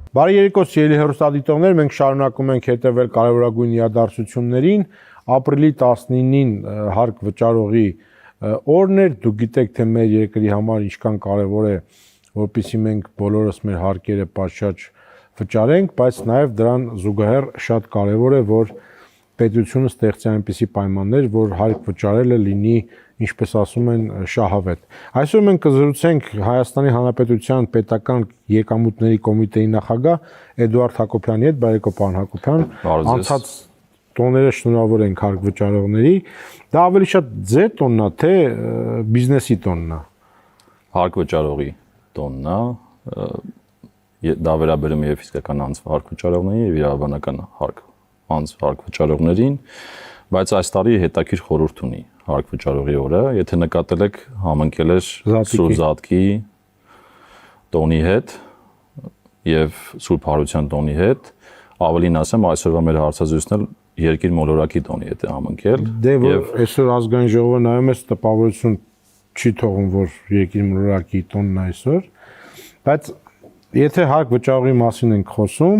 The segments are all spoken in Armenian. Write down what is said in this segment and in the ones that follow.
Բարի երեկո սիրելի հեռուստադիտողներ, մենք շարունակում ենք հետևել կարևորագույն իրադարձություններին։ Ապրիլի 19-ին հարկ վճարողի օրն էր, դուք գիտեք, թե մեր երկրի համար ինչքան կարևոր է, որպեսզի մենք բոլորս մեր հարկերը պատշաճ վճարենք, բայց նաև դրան զուգահեռ շատ կարևոր է, որ պետությունը ստեղծի այնպիսի պայմաններ, որ հարկ վճարելը լինի, ինչպես ասում են, շահավետ։ Այսօր մենք կզրուցենք Հայաստանի Հանրապետության պետական եկամուտների կոմիտեի նախագահ Էդուարդ Հակոբյանի հետ, բարեկո պարոն Հակոբյան, անցած տոները շնորհավոր ենք հարկ վճարողների, դա ավելի շատ ձեր տոնն է, թե բիզնեսի տոնն է։ Հարկ վճարողի տոնն է, դա վերաբերում է եւ ֆիսկալական անձ հարկ վճարողներին եւ իրավաբանական հարկ անձ հարկ վճարողներին, բայց այս տարի հետաքրքիր խորհուրդ ունի հարկ վճարողի օրը, եթե նկատել եք համընկել էր Սուրբ Զատկի տոնի հետ եւ Սուրբ Հարության տոնի հետ, ավելին ասեմ, այսօրվա մեր հարցազրույցն էլ երկիր մոլորակի տոնի հետ է համընկել։ Եվ այսօր ազգային ժողովը նայում է, տպավորություն չի թողում, որ երկիր մոլորակի տոնն է այսօր, բայց եթե հարկ վճարողի մասին ենք խոսում,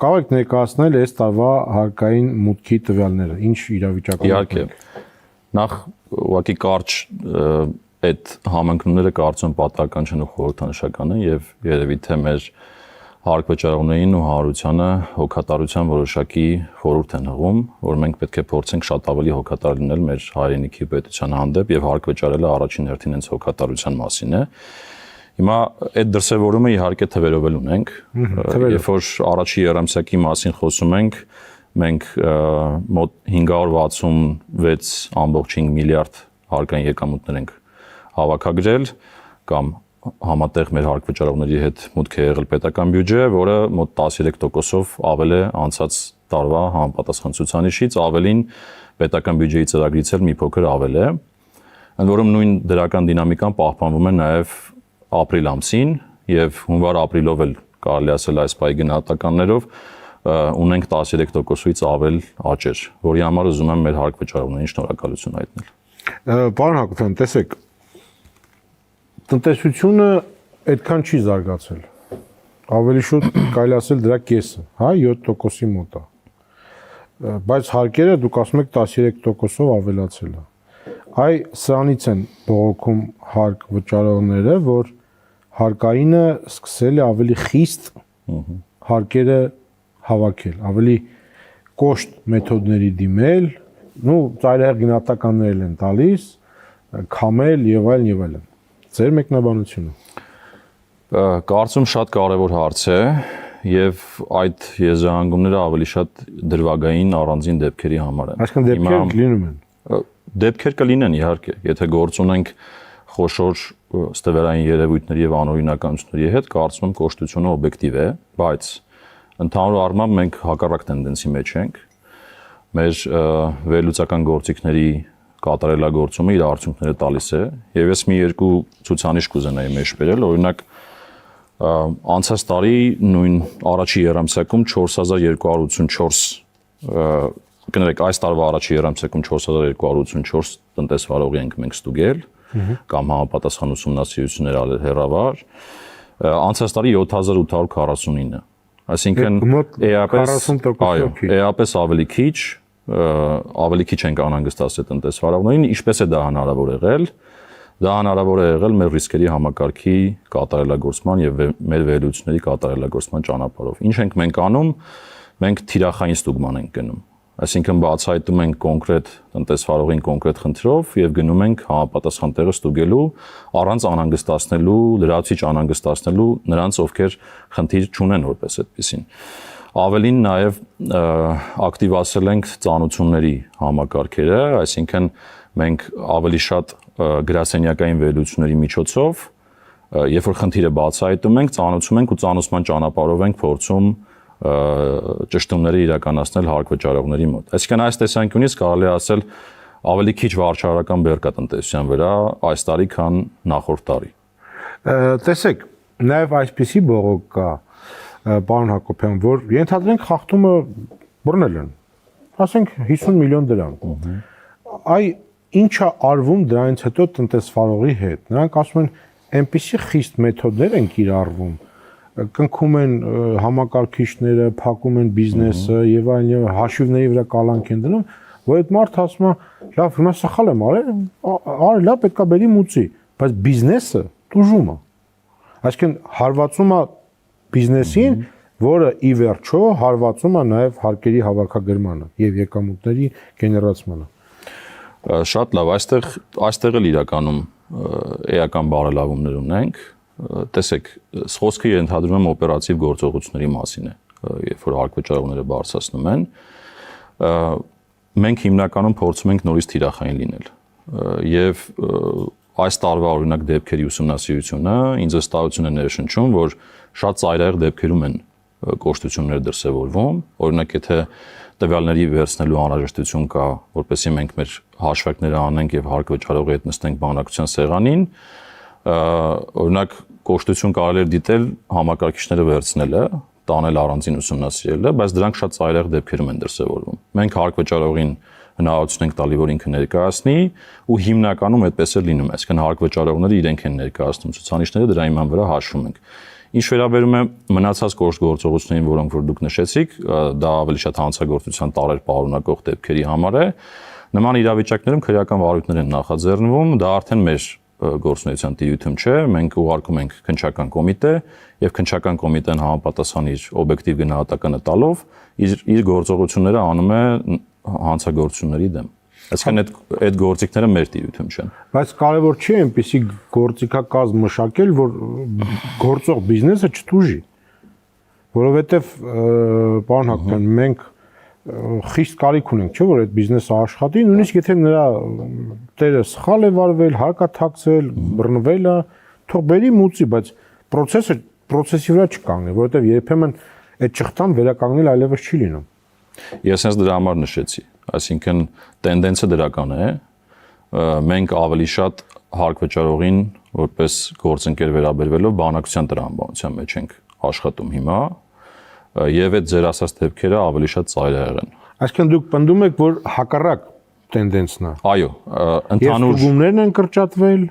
կարող եք ներկայացնել այս տարվա հարկային մուտքի տվյալները, ինչ իրավիճակում։ Իհարկե, նախ ուղղակի կարճ այդ համընկնումները կարծում պատահական չեն ու խորհրդանշական են եւ երևի թե մեր հարկ վճարողներին ու հանրությանը հոգատարության որոշակի խորհուրդ են հղում, որ մենք պետք է փորձենք շատ ավելի հոգատար լինել մեր հայրենիքի պետության հանդեպ եւ հարկ վճարելը առաջին հերթին հենց հոգատարության մասին է։ Հիմա այդ դրսևորումը իհարկե թվերով էլ ունենք, երբ որ առաջի երամսյակի մասին խոսում ենք, մենք մոտ 566.5 միլիարդ հարկային եկամուտներ ենք հավաքագրել կամ համատեղ մեր հարկ վճարողների հետ մուտք է եղել պետական բյուջե, որը մոտ 13%-ով ավել է անցած տարվա համապատասխան ցուցանիշից, ավելին պետական բյուջեի ծրագրից էլ մի փոքր ավել է, ընդ որում նույն դրական դինամիկան պահպանվում է նաև ապրիլ ամսին եւ հունվար-ապրիլով էլ կարելի ասել այս պահի գնահատականներով ունենք 13%-ից ավել աճեր, որի համար ուզում եմ մեր հարկ վճարողներին շնորհակալություն հայտնել։ Պարոն Հակոբյան, տեսեք, տնտեսությունը այդքան չի զարգացել։ Ավելի շուտ կարելի ասել դրա կեսը, հա, 7%-ի մոտ է։ Բայց հարկերը դուք ասում եք 13%-ով ավելացել է։ Այ սրանից են բողոքում հարկ վճարողները, որ հարկայինը սկսել է ավելի խիստ հարկերը հավաքել, ավելի կոշտ մեթոդների դիմել, ծայրահեղ գնահատականներ են տալիս, քամել եւ այլն եւ այլն։ Ձեր մեկնաբանությունը։ Կարծում շատ կարևոր հարց է եւ այդ եզրահանգումները ավելի շատ դրվագային առանձին դեպքերի համար են։ Այսինքն դեպքեր լինում են։ Դեպքեր կլինեն իհարկե, եթե գործ ունենք խոշոր ստվերային երևույթների եւ անօրինականությունների հետ, կարծում եմ կոշտությունը օբյեկտիվ է, բայց ընդհանուր առմամբ մենք հակառակ տենդենսի մեջ ենք։ Մեր վերլուծական գործիքների կատարելագործումը իր արդյունքները տալիս է եւ ես մի երկու ցուցանիշ կուզենայի մեջ բերել, օրինակ անցած տարի նույն առաջի երամսյակում 4284 կներեք, այս տարվա առաջի երամսյակում 4284 տնտեսվարողի ենք մենք ստուգել կամ համապատասխան ուսումնասիրություններ արել հեռավար, անցած տարի 7849, այսինքն էապես ավելի քիչ ենք անհանգստացել տնտեսվարողներին, ինչպես է դա հնարավոր եղել։ Դա հնարավոր է եղել մեր ռիսկերի համակարգի կատարելագործման եւ մեր վերլուծությունների կատարելագործման ճանապարհով։ Ինչ ենք մենք անում, մենք թիրախային ստուգման ենք գնում։ Այսինքն բացահայտում ենք կոնկրետ տնտեսվարողին կոնկրետ խնդրով եւ գնում ենք համապատասխան տեղը ստուգելու առանց անհանգստացնելու, լրացուցիչ անհանգստացնելու նրանց, ովքեր խնդիր չունեն որպես այդպեսին։ Ավելին նաեւ ակտիվացել ենք ծանոթությունների համակարգերը, այսինքն մենք ավելի շատ գրասենյակային վերլուծությունների միջոցով, երբ որ խնդիրը բացահայտում ենք, ծանոթում ենք ու ծանոթման ճանապարհով ենք փորձում ճշտումները իրականացնել հարկ վճարողների մոտ։ Այսինքն այս տեսանկյունից կարելի է ասել ավելի քիչ վարչարական բեռ կա տնտեսության վրա այս տարի, քան նախորդ տարի։ Տեսեք, նաև այսպիսի բողոք կա, պարոն Հակոբյան, որ ենթադրենք խախտումը բռնել են, ասենք 50 միլիոն դրամ։ Այ ինչ է արվում դրանից հետո տնտեսվարողի հետ։ Նրանք ասում են, այնպիսի խիստ մեթոդներ են կիրառվում, կնքում են համակարգիչները, փակում են բիզնեսը եւ այլն, հաշիվների վրա կալանք են դնում, որ այդ մարդը ասում է, լավ, հիմա սխալ եմ արել, լավ, պետքա բերի մուծի, բայց բիզնեսը տուժում է։ Այսինքն հարվածում է բիզնեսին, որը ի վերջո հարվածում է նաեւ հարկերի հավաքագրմանը եւ եկամուտների գեներացմանը։ Շատ լավ, այստեղ էլ իրականում էական բարելավումներ ունենք։ Տեսեք, խոսքը ենթադրում եմ օպերատիվ գործողությունների մասին է, երբ որ հարկվճարողները բարձրացնում են, մենք հիմնականում փորձում ենք նորից թիրախային լինել։ Եվ այս տարվա օրինակ դեպքերի ուսումնասիրությունը ինձ ըստահություն է ներշնչում, որ շատ ծայրահեղ դեպքերում են կոշտություններ դրսևորվում, օրինակ եթե տվյալների վերցնելու անհրաժեշտություն կա, որպեսզի մենք մեր հաշվարկները անենք եւ հարկվճարողի հետ նստենք բանակցության սեղանին, օրինակ կոշտություն կարելի է դիտել համակարգիչները վերցնելը, տանել առանձին ուսումնասիրելը, բայց դրանք շատ ծայրահեղ դեպքերում են դրսևորվում։ Մենք հարկվճարողին հնարավորություն ենք տալի, որ ինքը ներկայացնի ու հիմնականում այդպես է լինում, այսինքն հարկվճարողները իրենք են ներկայացնում ցուցանիշները, դրա հիման վրա հաշվում ենք։ Ինչ վերաբերում է մնացած գործողություններին, որոնք որ դուք նշեցիք, դա ավելի շատ հանցագործության տարեր պարունակող դեպքերի համար է։ Նման իրավիճակներում քրեական վարույթներ են նախաձեռնվում, դա արդեն մեր գործունեության տիրույթում չէ, մենք ուղարկում ենք քննչական կոմիտե եւ քննչական կոմիտեն համապատասխան իր օբյեկտիվ գնահատականը տալով իր գործողությունները անում է հանցագործությունների դեմ։ Այսինքն այդ գործիքները մեր տիրույթում չեն։ Բայց կարևոր չի այնպեսի գործիքակազմ մշակել, որ գործող բիզնեսը չտուժի։ Որովհետև պարոն Հակոբյան, մենք խիստ կարիք ունենք, չէ՞ որ այդ բիզնեսը աշխատի, նույնիսկ եթե նրա տերը սխալ է վարվել, հարկաթաքցել, բռնվել է, թող բերի մուծի, բայց process-ի վրա չկանգնի, որովհետև երբեմն այդ ճխտան վերականգնել այլևս չի լինում։ Ես հենց դրա համար նշեցի, այսինքն տենդենսը դրական է, մենք ավելի շատ հարկվճարողին որպես գործընկեր վերաբերվելով բանակցության տրամաբանության մեջ ենք աշխատում հիմա, եւ այդ ձեր ասած դեպքերը ավելի շատ ծայրահեղ են։ Այսինքն դուք պնդում եք, որ հակառակ տենդենսն է։ Այո, ընդհանուր ստուգումներն են կրճատվել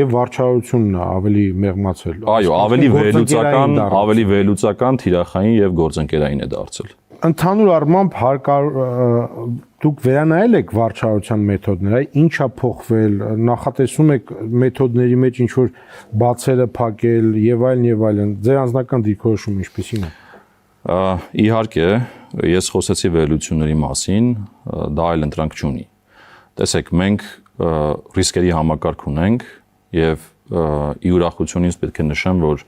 եւ վարչարությունն է ավելի մեղմացել։ Այո, ավելի վերլուծական, թիրախային եւ գործընկերային է դարձել։ Ընդհանուր առմամբ դուք վերանայել եք վարչարության մեթոդները, ինչ է փոխվել, նախատեսում եք մեթոդների մեջ ինչ որ բացերը փակել եւ այլն, ձեր անձնական դիրքորոշումը ինչպեսին է։ Իհարկե, ես խոսեցի վերլուծությունների մասին, դա այլ ընտրանք չունի։ Տեսեք, մենք ռիսկերի համակարգ ունենք եւ ի ուրախությունից պետք է նշեմ, որ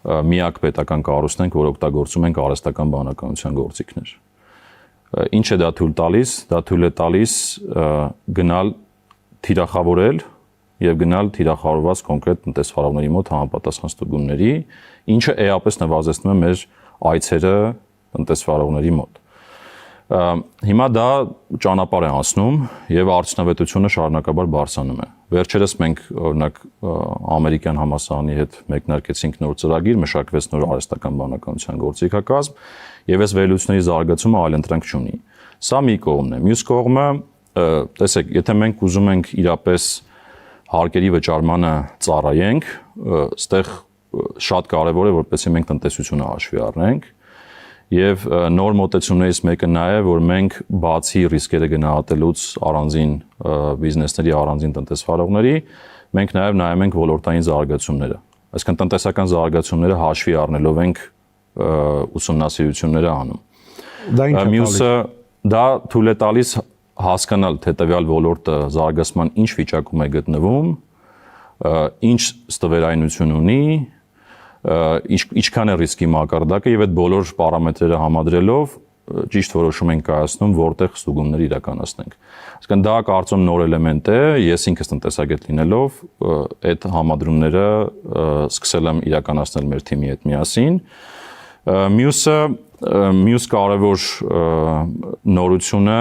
միակ պետական կառույցն ենք, որ օգտագործում ենք արհեստական բանականության գործիքներ։ Ինչ է դա թույլ տալիս։ Դա թույլ է տալիս գնալ թիրախավորել եւ գնալ թիրախավորված կոնկրետ տնտեսվարողների մոտ համապատասխան ստուգումների, ինչը էապես նվազեցնում է մեր այցերը տնտեսվարողների մոտ։ Հիմա դա ճանապարհ է անցնում եւ արդյունավետությունը շարունակաբար բարձրանում է։ Վերջերս մենք օրինակ ամերիկյան համալսարանի հետ մեկնարկեցինք նոր ծրագիր, մշակվեց նոր արհեստական բանականության գործիքակազմ եւ այս վերլուծությունների զարգացումը այլ ընտրանք չունի։ Սա մի կողմն է։ Մյուս կողմը, տեսեք, եթե մենք ուզում ենք իրապես հարկերի վճարմանը ծառայենք, այստեղ շատ կարեւոր է, որպեսզի մենք տնտեսությունը հաշվի առնենք եւ նոր մոտեցումներից մեկը նա է, որ մենք բացի ռիսկերը գնահատելուց առանձին բիզնեսների, առանձին տնտեսվարողների, մենք նաեւ նայում ենք ոլորտային զարգացումները։ Այսինքն տնտեսական զարգացումները հաշվի առնելով ենք ուսումնասիրությունները անում։ Դա ինչ է մյուսը դա թույլ է տալիս հասկանալ, թե տվյալ ոլորտը զարգացման ինչ վիճակում է գտնվում, ինչ ստվերայնություն ունի, ինչքան է ռիսկի մակարդակը եւ այդ բոլոր պարամետրերը համադրելով ճիշտ որոշում ենք կայացնում, որտեղ ստուգումներ իրականացնենք։ Այսինքն դա կարծում նոր էլեմենտ է, ես ինքս տնտեսագետ լինելով այդ համադրումները սկսել եմ իրականացնել մեր թիմի հետ միասին։ Մյուս կարևոր նորությունը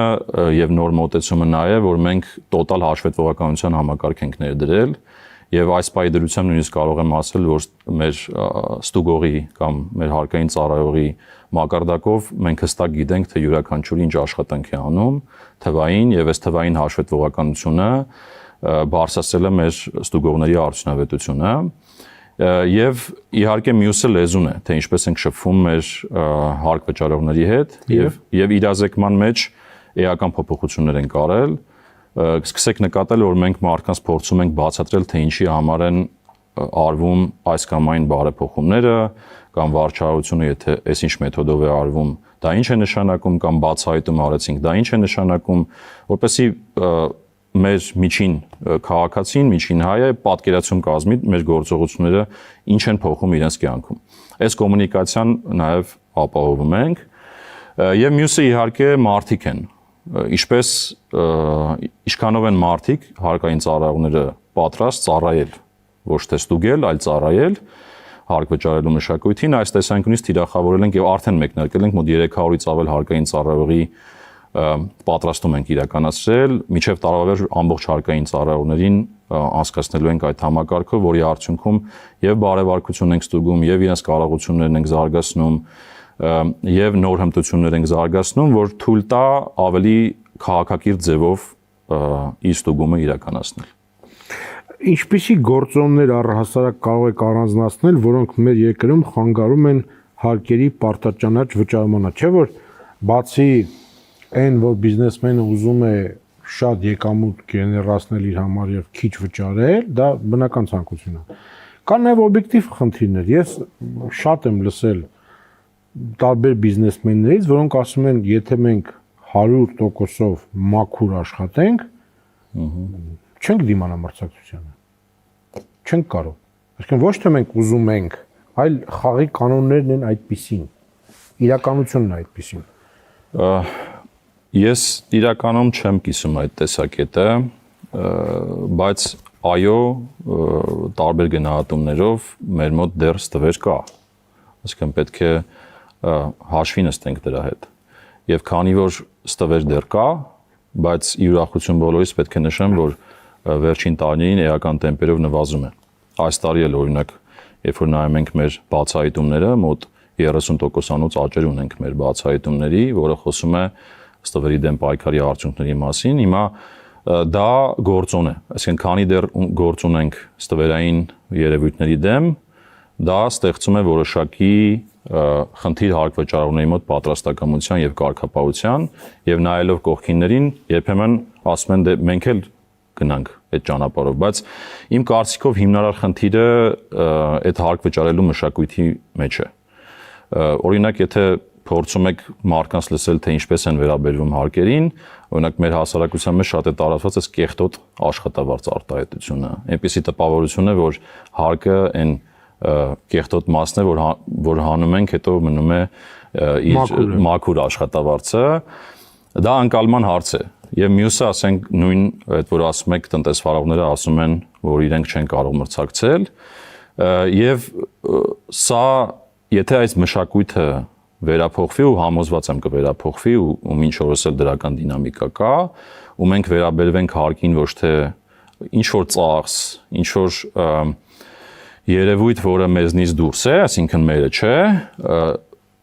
եւ նոր մոտեցումը նա է, որ մենք տոտալ հաշվետվողականության համակարգ ենք ներդրել եւ այս պայդրությամբ նույնիսկ կարող եմ ասել, որ մեր ստուգողի կամ մեր հարկային ծառայողի մակարդակով մենք հստակ գիտենք, թե յուրաքանչյուրը ինչ աշխատանք է անում թվային եւ այս թվային հաշվետվողականությունը բարձրացրել է մեր ստուգողների արդյունավետությունը Եվ իհարկե մյուսը լեզուն է, թե ինչպես ենք շփվում մեր հարկ վճարողների հետ եւ իրազեկման մեջ էական փոփոխություններ են կարել։ Սկսեք նկատել, որ մենք մարդկանց փորձում ենք բացատրել, թե ինչի համար են արվում այս կամ այն բարեփոխումները կամ վարչարությունը, եթե այս ինչ մեթոդով է արվում, դա ինչ է նշանակում կամ բացահայտում արեցինք, դա ինչ է նշանակում, որպեսզի մեր միջին քաղաքացին, միջին հայը պատկերացում կազմի մեր գործողությունները ինչ են փոխում իրենց կյանքում։ Այս կոմունիկացիան նաև ապահովում ենք եւ մյուսը իհարկե մարդիկ են։ Ինչքանով են մարդիկ հարկային ծառայողները պատրաստ ծառայել, ոչ թե ստուգել, այլ ծառայել հարկ վճարելու մշակույթին, այս տեսանկյունից թիրախավորել ենք եւ արդեն մեկնարկել ենք մոտ 300-ից ավել հարկային ծառայողի պատրաստում ենք իրականացրել, միջև տարավեր ամբողջ հարկային ծառայողներին անցկացնելու ենք այդ համակարգը, որի արդյունքում եւ բարեվարկություն ենք ստուգում, եւ իրենց կարողություններն ենք զարգացնում, եւ նոր հմտություններ ենք զարգացնում, որ թույլ տա ավելի քաղաքակիրթ ձևով իր ստուգումը իրականացնել։ Ինչպիսի գործոններ առհասարակ կարող եք առանձնացնել, որոնք մեր երկրում խանգարում են հարկերի պարտաճանաչ վճարմանը, չէ՞ որ բացի այն, որ բիզնեսմենը ուզում է շատ եկամուտ գեներացնել իր համար եւ քիչ վճարել, դա բնական ցանկություն է։ Կան նաեւ օբյեկտիվ խնդիրներ։ Ես շատ եմ լսել տարբեր բիզնեսմեններից, որոնք ասում են, եթե մենք 100%-ով մաքուր աշխատենք, չենք դիմանա մրցակցությանը։ Չենք կարող։ Այսինքն ոչ թե մենք ուզում ենք, այլ խաղի կանոններն են այդպիսին։ Իրականությունն է այդպիսին։ Ես իրականում չեմ կիսում այդ տեսակետը, բայց այո, տարբեր գնահատումներով մեր մոտ դեռ ստվեր կա։ Այսինքն պետք է հաշվի նստենք դրա հետ։ Եվ քանի որ ստվեր դեռ կա, բայց ի ուրախություն բոլորիս պետք է նշեմ, որ վերջին տարիներին էական տեմպերով նվազում է։ Այս տարի էլ օրինակ, երբ որ նայում ենք մեր բացահայտումները, մոտ 30%-անոց աճեր ունենք մեր բացահայտումների, որը խոսում է ստվերի դեմ պայքարի արդյունքների մասին։ Հիմա դա գործոն է, այսինքն քանի դեռ գործ ունենք ստվերային երևույթների դեմ, դա ստեղծում է որոշակի խնդիր հարկ վճարողների մոտ պատրաստակամության եւ կարգապահության եւ նայելով կողքիններին երբեմն ասում են դե մենք էլ գնանք այդ ճանապարհով, բայց իմ կարծիքով հիմնարար խնդիրը այդ հարկ վճարելու մշակույթի մեջ է։ Օրինակ, եթե փորձում եք մարդկանց լսել, թե ինչպես են վերաբերվում հարկերին, օրինակ մեր հասարակության մեջ շատ է տարածված այս կեղտոտ աշխատավարձ արտահայտությունը։ Այնպիսի տպավորություն է, որ հարկը այն կեղտոտ մասն է, որ հանում ենք, հետո մնում է իր մաքուր աշխատավարձը, դա անկալման հարց է։ Եվ մյուսը, ասենք, նույն այդ որ ասում եք տնտեսվարողները ասում են, որ իրենք չեն կարող մրցակցել, եւ սա, եթե այս մշակույթը վերափոխվի ու համոզված եմ կվերափոխվի ու մինչ օրս էլ դրական դինամիկա կա, ու մենք վերաբերվենք հարկին ոչ թե ինչ որ ծախս, ինչ որ երևույթ, որը մեզնից դուրս է, այսինքն մերը չէ,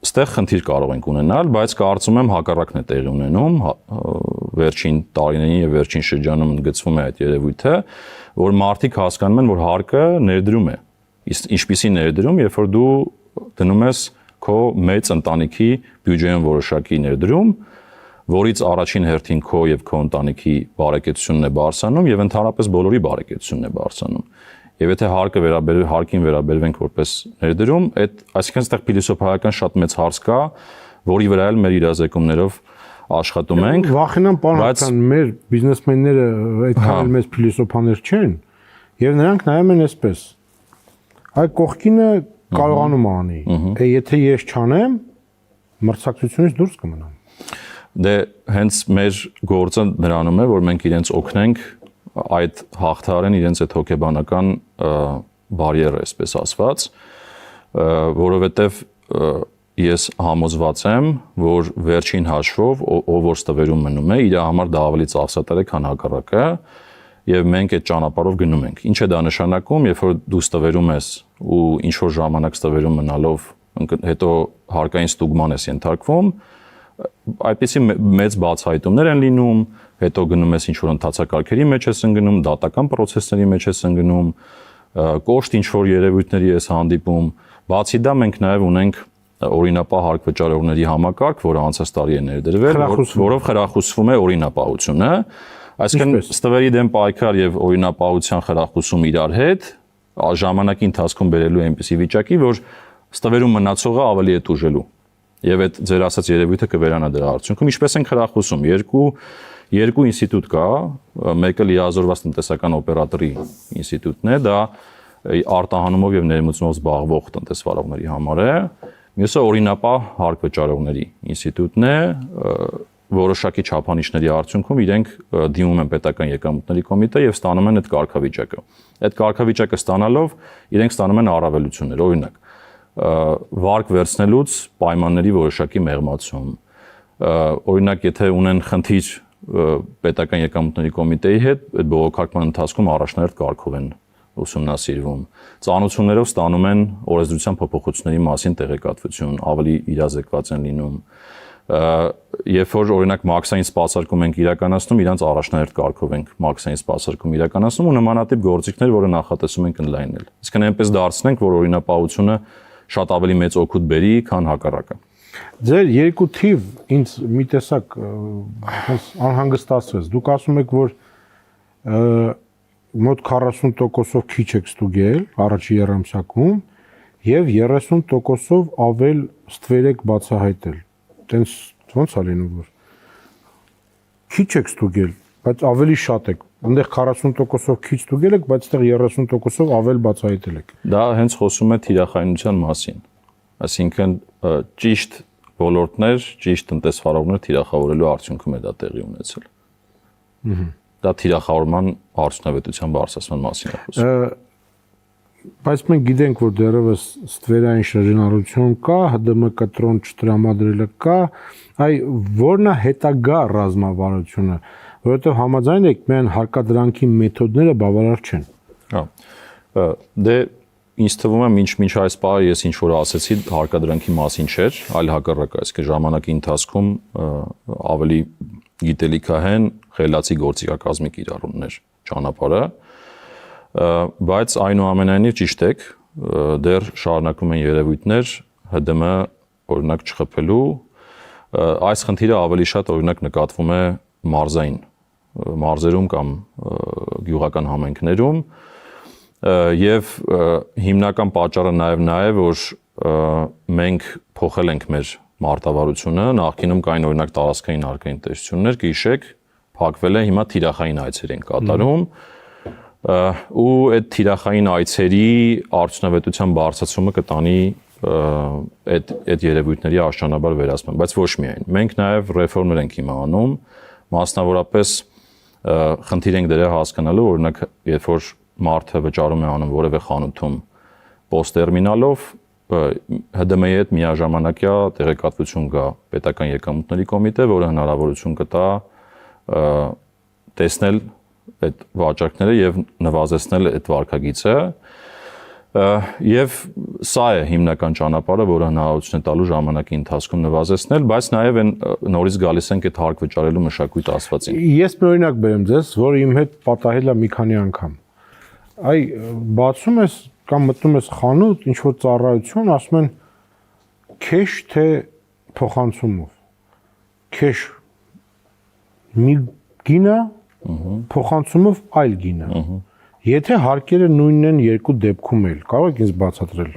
ստեղ խնդիր կարող ենք ունենալ, բայց կարծում եմ հակառակն է տեղի ունենում, վերջին տարիներին եւ վերջին շրջանում ընդգծվում է այդ երևույթը, որ մարդիկ հասկանում են, որ հարկը ներդրում է։ Ինչպիսի ներդրում, երբ որ դու դնում ես քո մեծ ընտանիքի բյուջեում որոշակի ներդրում, որից առաջին հերթին քո եւ քո ընտանիքի բարեկեցությունն է բարձրանում եւ ընդհանրապես բոլորի բարեկեցությունն է բարձրանում։ Եվ եթե հարկին վերաբերվենք որպես ներդրում, այդ այսինքն այստեղ փիլիսոփայական շատ մեծ հարց կա, որի վրա էլ մեր իրազեկումներով աշխատում ենք։ Վախենամ պարոն, մեր բիզնեսմենները այդքան մեծ փիլիսոփաներ չեն, եւ նրանք նայում են այսպես։ Այ կողքինը կարողանում անի։ Եթե ես չանեմ, մրցակցությունից դուրս կմնամ։ Դե հենց մեր գործը նրանում է, որ մենք իրենց օգնենք այդ հաղթարեն իրենց այդ հոգեբանական բարիերը, այսպես ասված, որովհետև ես համոզված եմ, որ վերջին հաշվով ով որ ստվերում մնում է, իր համար դա ավելի ծախսատար է, քան հակառակը, եւ մենք այդ ճանապարհով գնում ենք։ Ինչ է դա նշանակում, երբ որ դու ստվերում ես ու ինչ որ ժամանակ ստվերում մնալով հետո հարկային ստուգման ես ենթարկվում, այդպիսի մեծ բացահայտումներ են լինում, հետո գնում ես ինչ որ ընդհանցակարգերի մեջ ես ընկնում, դատական պրոցեսների մեջ ես ընկնում, կոշտ ինչ-որ երևույթների ես հանդիպում, բացի դա մենք նաև ունենք օրինապահ հարկ վճարողների համակարգ, որը անցած տարի է ներդրվել, որով խրախուսվում է օրինապահությունը, այսինքն ստվերի դեմ պայքար եւ օրինապահության խրախուսում իրար հետ ժամանակի ընթացքում բերելու այնպիսի վիճակի, որ ստվերում մնացողը ավելի է տուժելու եւ այդ ձեր ասած երևույթը կվերանա դրա արդյունքում։ Ինչպես են խրախուսում, երկու ինստիտուտ կա, մեկը լիազորված տնտեսական օպերատորի ինստիտուտն է, դա արտահանումով եւ ներմուծումով զբաղվող տնտեսվարողների համար է, մյուսը օրինապահ հարկ վճարողների ինստիտուտն է, որոշակի չափանիշների արդյունքում իրենք դիմում են պետական եկամուտների կոմիտե եւ ստանում են այդ կարգավիճակը։ Այդ կարգավիճակը ստանալով իրենք ստանում են առավելություններ, օրինակ վարկ վերցնելուց պայմանների որոշակի մեղմացում։ Օրինակ, եթե ունեն խնդիր պետական եկամուտների կոմիտեի հետ, այդ բողոքարկման ընթացքում առաջնահերթ կարգով են ուսումնասիրվում։ Ծանոթություններով ստանում են օրենսդրության փոփոխությունների մասին տեղեկատվություն, ավելի իրազեկված են լինում։ Երբ որ օրինակ մաքսային սպասարկում ենք իրականացնում, իրանց առաջնահերթ կարգով ենք մաքսային սպասարկում իրականացնում ու նմանատիպ գործիքներ, որը նախատեսում ենք ընդլայնել։ Իսկ այնպես դարձնենք, որ օրինապահությունը շատ ավելի մեծ օգուտ բերի, քան հակառակը։ Ձեր երկու թիվ ինձ մի տեսակ անհանգստացրեց։ Դուք ասում եք, որ մոտ 40%-ով քիչ եք ստուգել առաջի երամսյակում եւ 30%-ով ավել ստվեր եք բացահայտել։ Տենց ո՞նց է լինում, որ քիչ եք ստուգել, բայց ավելի շատ եք։ Այնտեղ 40%-ով քիչ ստուգել եք, բայց այդտեղ 30%-ով ավել բացահայտել եք։ Դա հենց խոսում է թիրախայնության մասին։ Այսինքն ճիշտ ոլորտներ, ճիշտ տնտեսվարողներ թիրախավորելու արդյունքում է դա տեղի ունեցել։ Դա թիրախավորման արդյունավետության բարձրացման մասին է խոսում։ Բայց մենք գիտենք, որ դեռևս ստվերային շրջանառություն կա, ՀԴՄ կտրոն չտրամադրելը կա, այ որն է հետագա ռազմավարությունը, որովհետև համաձայն եք, միայն հարկադրանքի մեթոդները բավարար չեն։ Հա։ Դե ինձ թվում է մինչ այս պահը ես ինչ որ ասեցի հարկադրանքի մասին չէր, այլ հակառակը, այսինքն ժամանակի ընթացքում ավելի գիտելիքահեն խելացի գործիքակազմի կիրառումներ ճանապարհը, բայց այնուամենայնիվ ճիշտ եք, դեռ շարունակում են երևույթներ ՀԴՄ օրինակ չխփելու, այս խնդիրը ավելի շատ օրինակ նկատվում է մարզերում կամ գյուղական համայնքներում եւ հիմնական պատճառը նաեւ նա է, որ մենք փոխել ենք մեր մարտավարությունը, նախկինում կային օրինակ տարածքային արկային տեսություններ, գիշեք փակվել է, հիմա թիրախային այցեր են կատարում ու այդ թիրախային այցերի արդյունավետության բարձրացումը կտանի այդ երևույթների աշճանաբար վերացման, բայց ոչ միայն։ Մենք նաև ռեֆորմներ ենք հիմա անում, մասնավորապես խնդիր ենք դրա հասկանալու, օրինակ, երբ որ մարդը վճարում է անում որևէ խանութում պոստտերմինալով, ՀԴՄ-ի հետ միաժամանակյա տեղեկատվություն կա պետական եկամուտների կոմիտե, որը հնարավորություն կտա տեսնել այդ վաճառքները եւ նվազեցնել այդ վարկագիծը եւ սա է հիմնական ճանապարհը, որը հնարավորություն է տալու ժամանակի ընթացքում նվազեցնել, բայց նաեւ այն նորից գալիս ենք այդ հարկ վճարելու մշակույթ ասվածին։ Ես մի օրինակ բերեմ ձեզ, որը իմ հետ պատահել է մի քանի անգամ։ Այ բացում ես կամ մտնում ես խանութ, ինչ որ ծառայություն, ասում են քեշ թե փոխանցումով։ Քեշ մի գինը, փոխանցումով այլ գինը։ Եթե հարկերը նույնն են երկու դեպքում էլ, կարող եք ինձ բացատրել,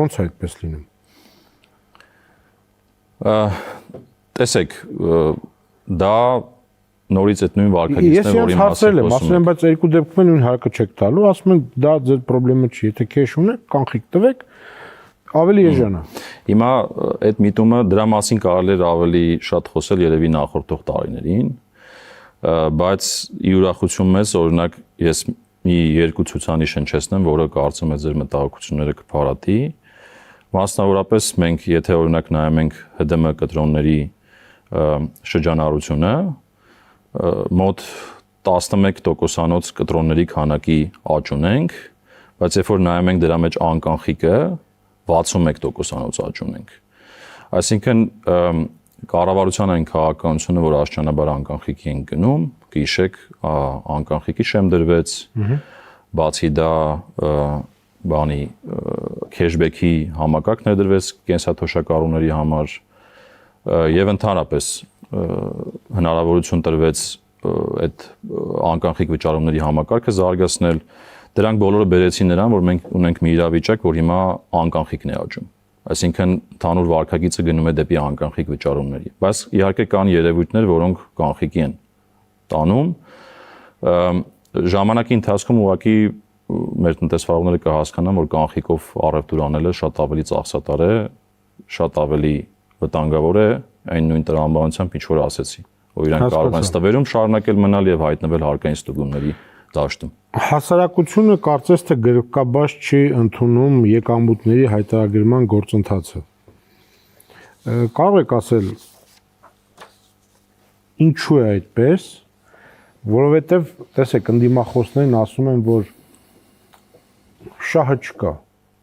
ո՞նց է այդպես լինում։ Տեսեք, դա նորից այդ նույն վարկագիծն է, որի մասին խոսում ենք։ Ասում եմ, բայց երկու դեպքում նույն հարկը չեք տալու, ասում են դա ձեր խնդրումը չի, եթե քեշ ունեք, կանխիկ տվեք, ավելի էժան է։ Հիմա այդ միտումը դրա մասին կարելի էր ավելի շատ խոսել երևի նախորդող տարիներին, բայց ի ուրախություն մեզ, օրինակ, ես մի երկու ցուցանիշ հնչեցնեմ, որը կարծում եմ ձեր մտահոգությունները կփարատի։ Մասնավորապես մենք, եթե օրինակ նայում ենք ՀԴՄ կտրոնների շրջանառությունը, մոտ 11%-անոց կտրոնների քանակի աճ ունենք, բայց երբ որ նայում ենք դրա մեջ անկանխիկը, 61%-անոց աճ ունենք։ Այսինքն կառավարության այն քաղաքականությունը, որ աշճանաբար անկանխիկի են գնում, գիշեք անկանխիկի շեմ դրվեց, բացի դա բանի քեշբեքի համակարգ ներդրվեց կենսաթոշակառուների համար եւ ընդհանրապես հնարավորություն տրվեց այդ անկանխիկ վճարումների համակարգը զարգացնել։ Դրանք բոլորը բերեցին նրան, որ մենք ունենք մի իրավիճակ, որ հիմա անկանխիկն է աճում։ Այսինքն ընդհանուր վարքագիծը գնում է դեպի անկանխիկ վճարումների։ Բայց իհարկե կան երևույթներ, որոնք կանխիկի են տանում։ Ժամանակի ընթացքում ուղղակի մեր տնտեսվարողները կհասկանան, որ կանխիկով առևտուր անելը շատ ավելի ծախսատար է, շատ ավելի վտանգավոր է, այն նույն տրամաբանությամբ ինչ որ ասեցի, որ իրանք կարող են ստվերում շարունակել մնալ եւ հայտնվել հարկային ստուգումների դաշտում։ Հասարակությունը կարծես թե գրկաբաց չի ընդունում եկամուտների հայտարարման գործընթացը։ Կարող եք ասել ինչու է այդպես, որովհետև տեսեք ընդդիմախոսներն ասում են, որ շահը չկա։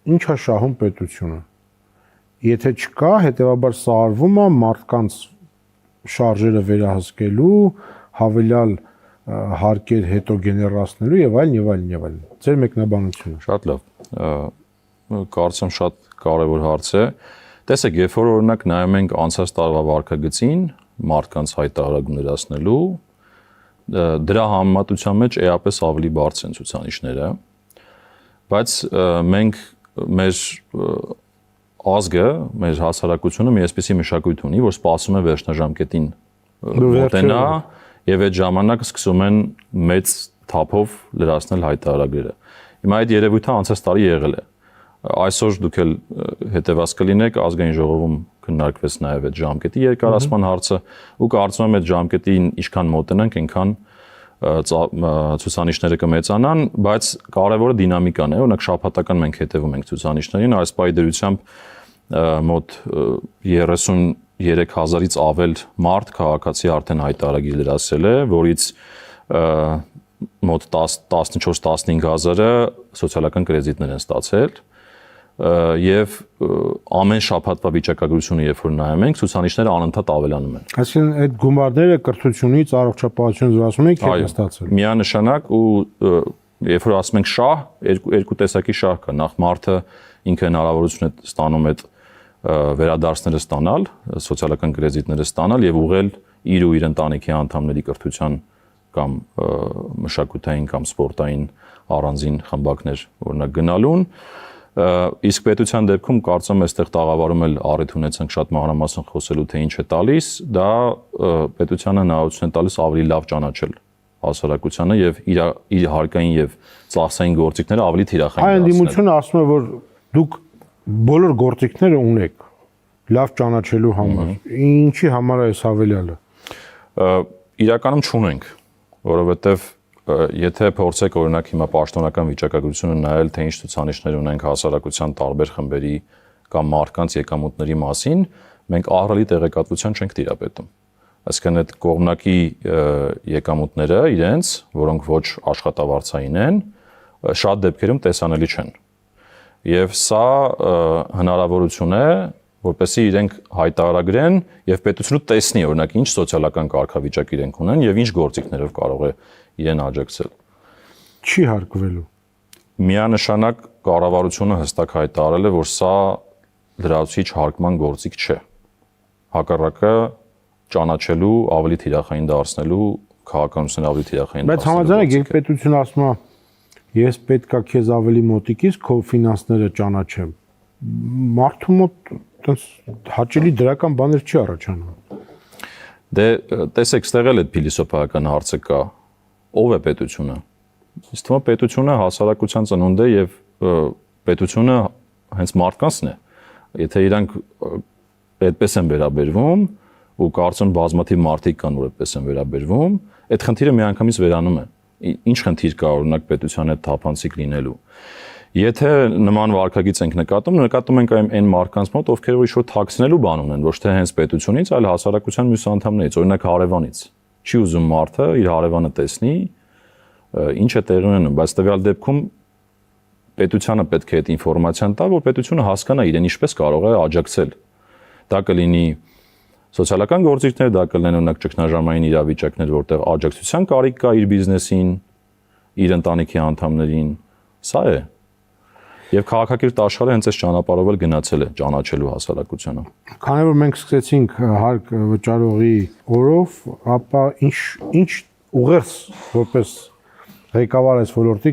Ինչ է շահում պետությունը։ Եթե չկա, հետեւաբար սա արվում է մարդկանց շարժերը վերահսկելու, հավելյալ հարկեր հետո գեներացնելու եւ այլն եւ այլն եւ այլն։ Ձեր մեկնաբանությունը։ Շատ լավ։ Կարծեմ շատ կարևոր հարց է։ Տեսեք, երբ որ օրինակ նայում ենք անցած տարվա վարքագծին, մարդկանց հայտարարում լրացնելու, դրա համեմատության մեջ էապես ավելի բարձր են ցուցանիշները, բայց մենք մեր ազգը, մեր հասարակությունը մի այսպիսի մշակույթ ունի, որ սպասում է վերջնաժամկետին մոտենա եւ այդ ժամանակ սկսում են մեծ թափով լրացնել հայտարարները։ Հիմա այդ երևույթը անցած տարի եղել է։ Այսօր դուք էլ հետևած կլինեք, ազգային ժողովում քննարկվեց նաեւ այդ ժամկետի երկարացման հարցը, ու կարծում եմ այդ ժամկետին ինչքան մոտենանք, այնքան ցուցանիշները կմեծանան, բայց կարևորը դինամիկան է, օրինակ շաբաթական մենք հետևում ենք ցուցանիշներին, այս պահի դրությամբ մոտ 33,000-ից ավել մարդ քաղաքացի արդեն հայտարարագիր լրացել է, որից մոտ 14-15,000-ը սոցիալական կրեդիտներ են ստացել, եւ ամեն շաբաթվա վիճակագրությունը երբ որ նայում ենք, ցուցանիշները անընդհատ ավելանում են։ Այսինքն այդ գումարները կրթությունից, առողջապահություն զբաղվում եք եք ստացել։ Միանշանակ ու երբ որ ասում ենք շահ, երկու տեսակի շահ կա։ Նախ մարդը ինքը հնարավորություն է ստանում այդ վերադարձները ստանալ, սոցիալական կրեդիտները ստանալ եւ ուղղել իր ու իր ընտանիքի անդամների կրթության կամ մշակութային կամ սպորտային առանձին խմբակներ օրինակ գնալուն։ Իսկ պետության դեպքում կարծեմ այստեղ տաղավարում էլ առիթ ունեցանք շատ մանրամասն խոսելու թե ինչ է տալիս, դա պետությանը հնարավորություն է տալիս ավելի լավ ճանաչել հասարակությանը եւ իր հարկային եւ ծախսային գործիքները ավելի թիրախային դարձնել։ Այն դիմությունը ասում է, որ դուք բոլոր գործիքները ունեք լավ ճանաչելու համար։ Ինչի համար է այս հավելյալը։ Իրականում չունենք, որովհետեւ եթե փորձեք օրինակ հիմա պաշտոնական վիճակագրությունը նայել, թե ինչ ցուցանիշներ ունենք հասարակության տարբեր խմբերի կամ մարդկանց եկամուտների մասին, մենք ահռելի տեղեկատվության չենք տիրապետում։ Այսինքն այդ կողմնակի եկամուտները իրենց, որոնք ոչ աշխատավարձային են, շատ դեպքերում տեսանելի չեն։ Եվ սա հնարավորություն է, որպեսզի իրենք հայտարարագրեն եւ պետությունը տեսնի օրինակ ինչ սոցիալական կարգավիճակ իրենք ունեն եւ ինչ գործիքներով կարող է իրեն աջակցել։ Չի հարկվելու։ Միանշանակ կառավարությունը հստակ հայտարարել է, որ սա լրացուցիչ հարկման գործիք չէ։ Հակառակը ճանաչելու, ավելի թիրախային դարձնելու, քաղաքականությունը ավելի թիրախային դարձնելու։ Բայց համաձայն եք, երբ պետությունը ասում է, ես պետքա քեզ ավելի մոտիկից քո ֆինանսները ճանաչեմ, մարդու մոտ այդպես հաճելի դրական բաներ չի առաջանում։ Դե տեսեք, ստեղ էլ այդ փիլիսոփայական հարցը կա։ Ով է պետությունը։ Իսկ թվում է պետությունը հասարակության ծնունդ է եւ պետությունը հենց մարդկանցն է։ Եթե իրանք այդպես են վերաբերվում ու կարծեմ բազմաթիվ մարդիկ կան, որ այդպես են վերաբերվում, այդ խնդիրը միանգամից վերանում է։ Ինչ խնդիր կա օրինակ պետության հետ թափանցիկ լինելու։ Եթե նման վարքագիծ ենք նկատում ենք այն մարդկանց մոտ, ովքեր ինչ-որ թաքցնելու բան ունեն, ոչ թե հենց պետությունից, այլ հասարակության մյուս անդամներից, օրինակ հարևանից։ Չի ուզում մարդը իր հարևանը տեսնի, ինչ է տեղի ունենում, բայց տվյալ դեպքում պետությանը պետք է այդ ինֆորմացիան տա, որ պետությունը հասկանա իրեն ինչպես կարող է աջակցել։ Դա կլինի սոցիալական գործիքներ, դա կլինեն օրինակ ճգնաժամային իրավիճակներ, որտեղ աջակցության կարիք կա իր բիզնեսին, իր ընտանիքի անդամներին, սա է։ Եվ քաղաքակիրթ աշխարհը հենց այս ճանապարհով էլ գնացել է ճանաչելու հասարակությունը։ Քանի որ մենք սկսեցինք հարկ վճարողի օրով, ապա ինչ ուղերձ որպես ղեկավար այս ոլորտի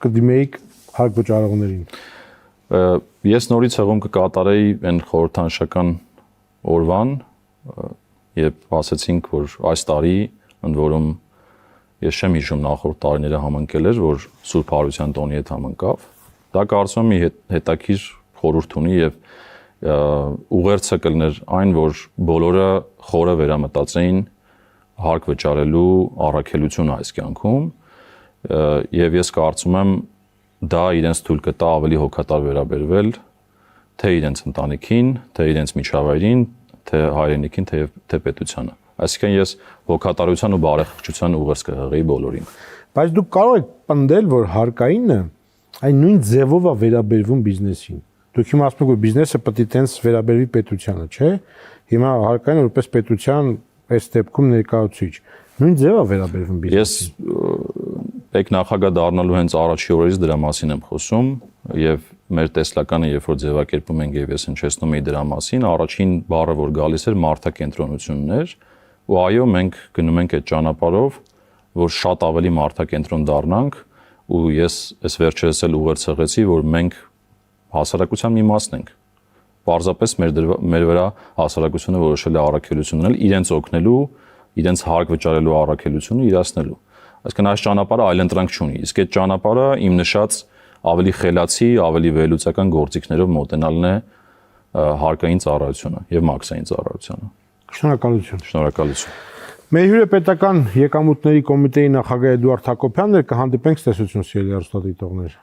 կդիմեիք հարկ վճարողներին։ Ես նորից հղում կկատարեի այն խորհրդանշական օրվան, երբ ասացինք, որ այս տարի ընդ որում ես չեմ հիշում նախորդ տարիները համընկել էր, որ Սուրբ Հարության տոնի հետ համընկավ։ Դա կարծում եմ մի հետաքրքիր խորհուրդ ունի եւ ուղերձը կլներ այն, որ բոլորը խորը վերամտածեին հարկ վճարելու առաքելությունը այս կյանքում եւ ես կարծում եմ դա իրենց թույլ կտա ավելի հոգատար վերաբերվել թե իրենց ընտանիքին, թե իրենց միջավայրին, թե հայրենիքին, թե պետությանը։ Այսինքն ես հոգատարության ու բարեխղճության ուղերձ կհղեի բոլորին։ Բայց դուք կարող եք պնդել, որ հարկայինը այն նույն ձևով է վերաբերվում բիզնեսին։ Դուք հիմա ասում եք, որ բիզնեսը պետք է տենց վերաբերվի պետությանը, չէ՞։ Հիմա հարկային որպես պետության այս դեպքում ներկայացուցիչ նույն ձևով է վերաբերվում բիզնեսին։ Ես պետնախագահ դառնալու հենց առաջի օրերից դրա մասին եմ խոսում եւ մեր տեսլականը, երբ որ ձևակերպում ենք եւ ես հնչեցնում եի դրա մասին, առաջին բառը, որ գալիս էր մարդակենտրոնությունն էր, ու այո, մենք գնում ենք այդ ճանապարհով, որ շատ ավելի մարդակենտրոն դառնանք, ու ես այս վերջերս էլ ուղերձ հղեցի, որ մենք հասարակության մի մասն ենք։ Պարզապես մեր վրա հասարակությունը որոշել է առաքելություն ունել իրենց օգնելու, իրենց հարկ վճարելու առաքելությունը իրացնելու։ Այսինքն այս ճանապարհը այլընտրանք չունի։ Իսկ այդ ճանապարհը իմ նշած ավելի խելացի, ավելի վերլուծական գործիքներով մոտենալն է հարկային ծառայությունը եւ մաքսային ծառայությունը։ Շնորհակալություն։ Շնորհակալություն։ Մեր հյուրը պետական եկամուտների կոմիտեի նախագահ Էդուարդ Հակոբյանն էր, կհանդիպենք, ցտեսություն սիրելի հեռուստադիտողներ։